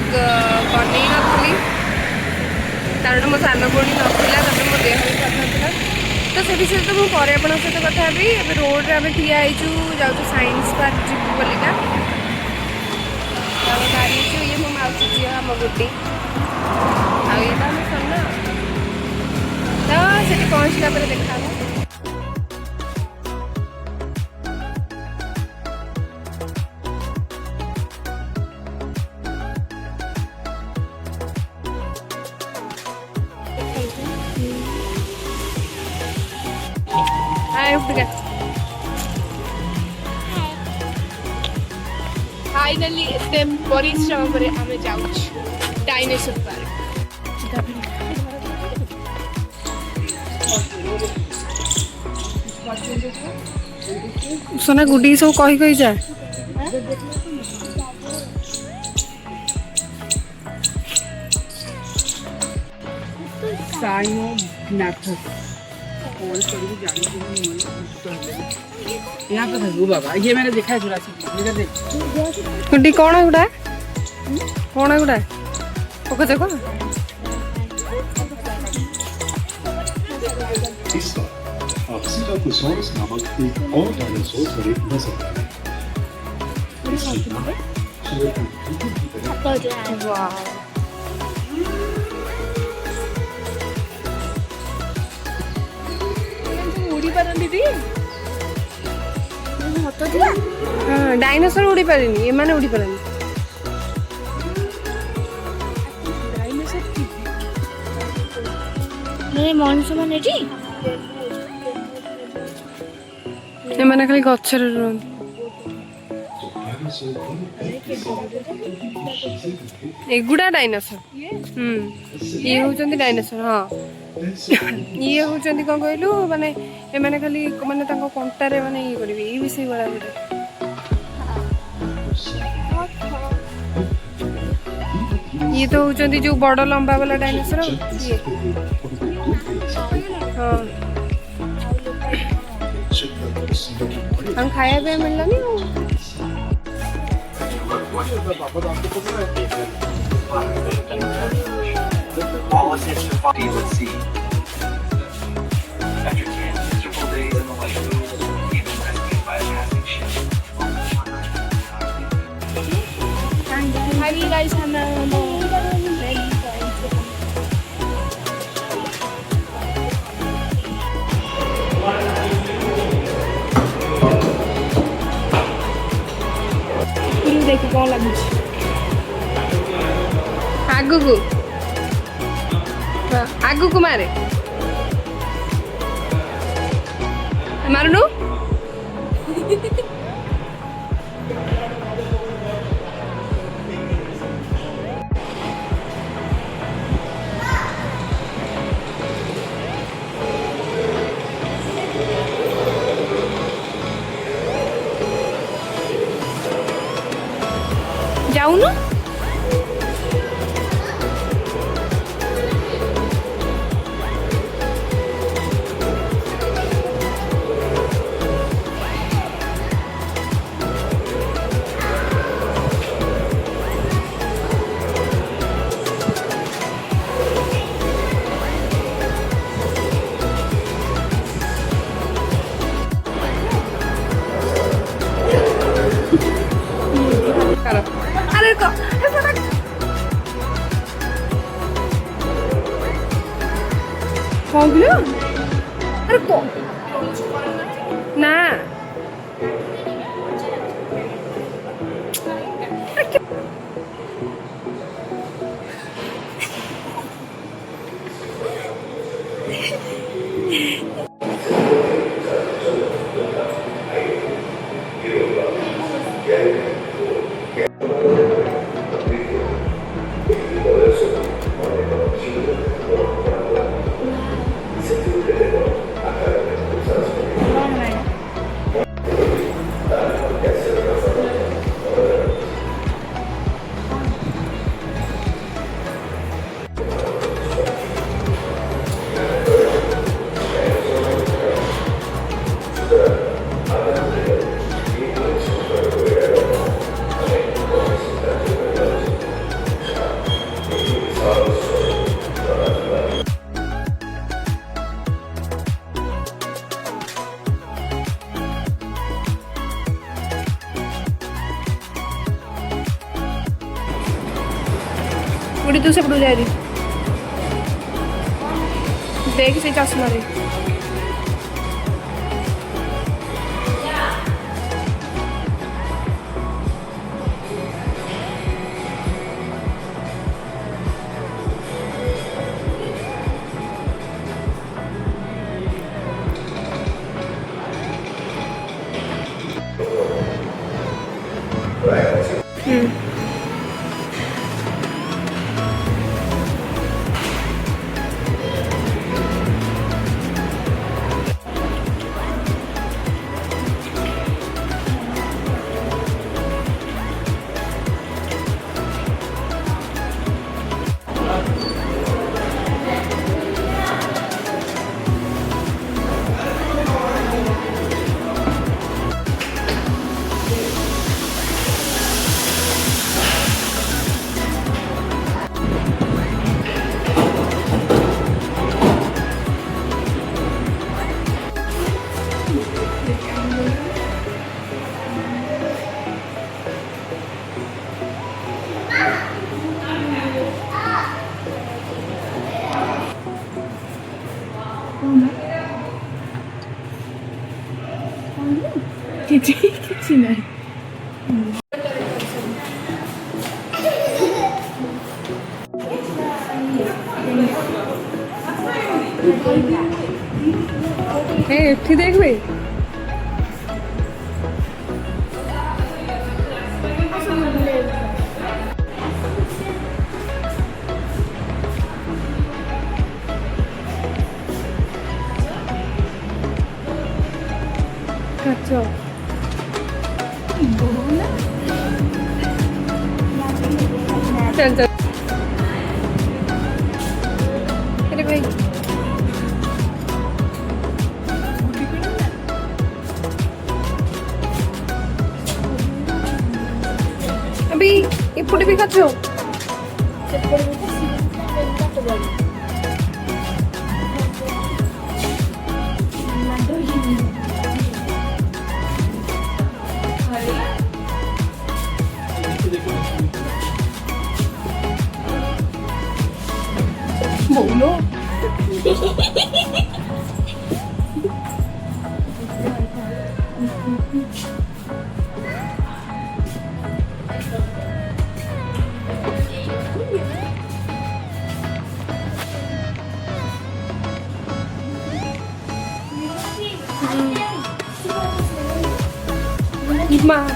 बन नी कारण मो सान भौणी नाला मो देह भी भल ना तो से विषय तो मुझे आप सहित कथा भी रोड रे आम ठिया जाऊँ साइंस पार्क जीवु बोलिका गाड़ी ये मो मौसी झी आम गुड्डी आई सन्ना तो से पहुँचला देखा फाइनली एते परिश्रम पर आमे जाउछ डायनासोर पार्क सोना गुडी सब कही जा यहाँ पे था बाबा ये मैंने देखा है गुड्डी कौन है गुड़ा कौन है गुड़ा पको देखो इस बार आप सिटाकोसॉरस नामक एक और डायनासोर पर एक नजर डालें। डायनासोर उड़ी पारेनी एमाने उड़ी पारेनी मनुष्य मान एमाने खाली गछरे रहन एगुड़ा डायनासोर ये होचंदी डायनासोर हाँ ये होचंदी कौन कहलु माने एमाने खाली माने तांको कंटारे माने ये करबे ई विषय वाला गुडे ये तो होचंदी जो बड़ लंबा वाला डायनासोर ये हाँ हम खाया पे मिलला नहीं All attention body would see. After 10 miserable days in the lake, he was rescued by a passing ship. Hi guys, देखो कौन लगे आगु को मारे मारनु जाऊनु अरे को कौन गया अरे को ना बुढ़ी तू से जा रही देख से चश्मा रे କିଛି ନାହିଁ ଏଠି ଦେଖିବେ କାଚ चल चल अरे भाई अभी इपटे भी खाचो बोलो माँ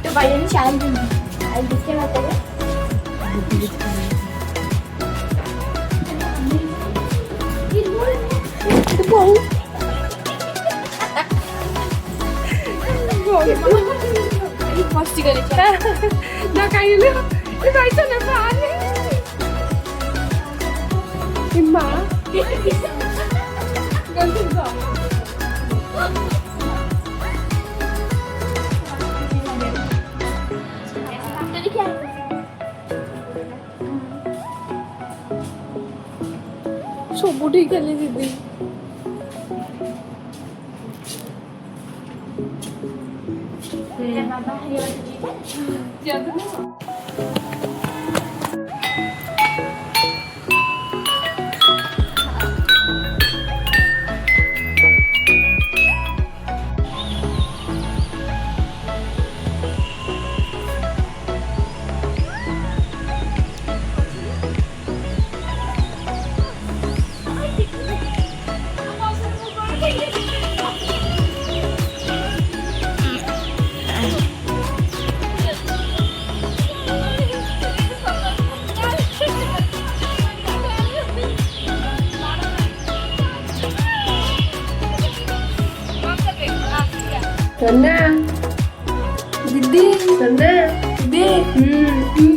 तो भाई ने शायद दिखे ना तेरे तो बहु मस्ती करे ना कहीं ले ये भाई तो ना पाले माँ गलती का ସବୁଠି ଖାଲି ଦିଦି सोना दीदी सोना दीदी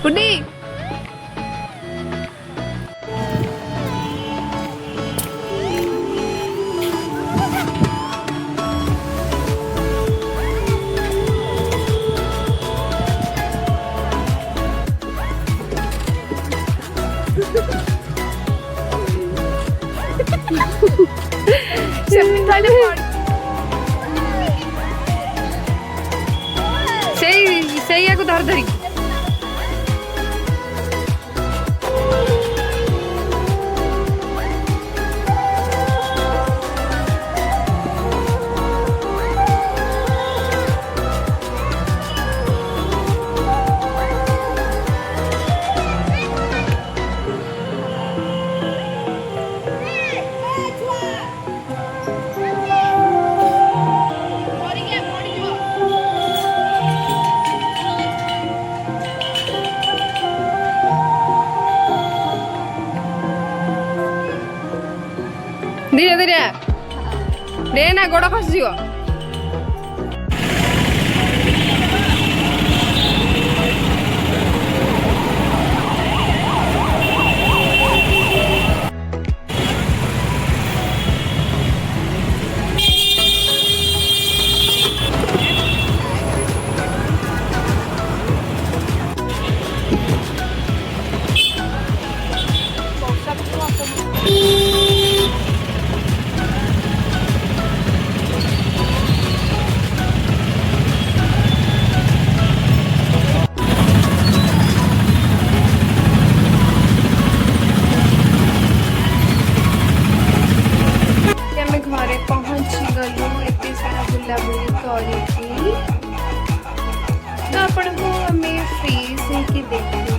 गुड्डी ସେଇଆକୁ ଧର ଧରିକି धीरे धीरे दे ना गोड़ खसीଯିବ घरे पहुँची गलु एत सारा बुलाबुली कर फ्रेश होके देख